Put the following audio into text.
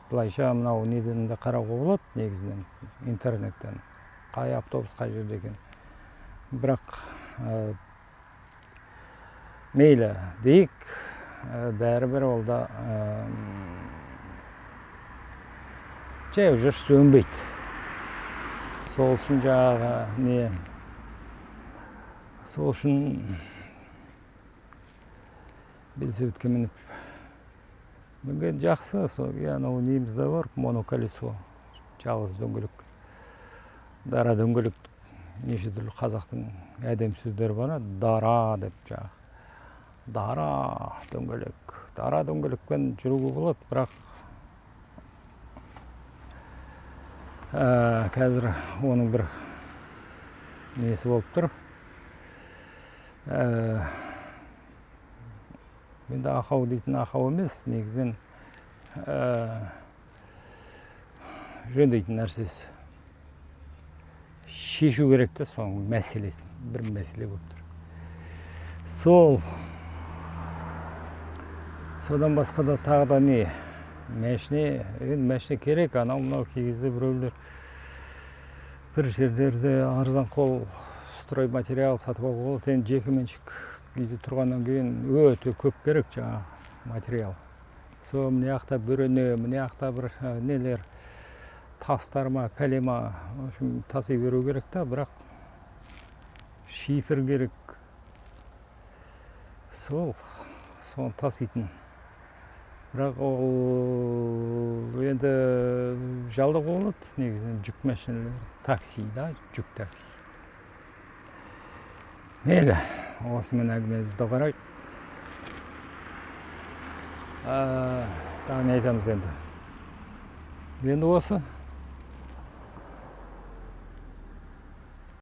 Былайша мынау неден де қарауға болады негізінен интернеттен. Қай автобус қай жерде екен. Бірақ мейлі дейік, бәрібір ол да жай уже сөнбейді. Сол үшін жаңағы не, сол үшін велосипедке мініп мінген жақсы. Анау немізде бар, моноколесо, жалғыз дөңгелек, дара дөңгелек. Неше түрлі қазақтың әдем сөздері бар, дара деп жаңағы. Дара дөңгелек. Дара дөңгелекпен жүруге болады, бірақ қазір оның бір несі болып тұр. Енді ақау дейтін ақау емес, негізінен жөндейтін нәрсесі. Шешу керек те соның мәселесін, бір мәселе болып тұр. Содан басқа да тағы да не? Мәшіне керек, анау мынау кезді біреулер бір жерлерде арзан қол строй материал сатып алуға болады. Енді жеке меншік үйде тұрғаннан кейін өте көп керек жаңа материал. Сол мына жақта бөрене, мына жақта бір нелер, тастар ма, пәле ма, тасай беру керек та, бірақ шифр керек. Соны таситын. Бірақ ол енді жалдауға болады, негізінен жүк машиналар, такси да, жүк такси. Мейлі, осымен әңгімемізді доғарайық. Тағы не айтамыз енді? Енді осы.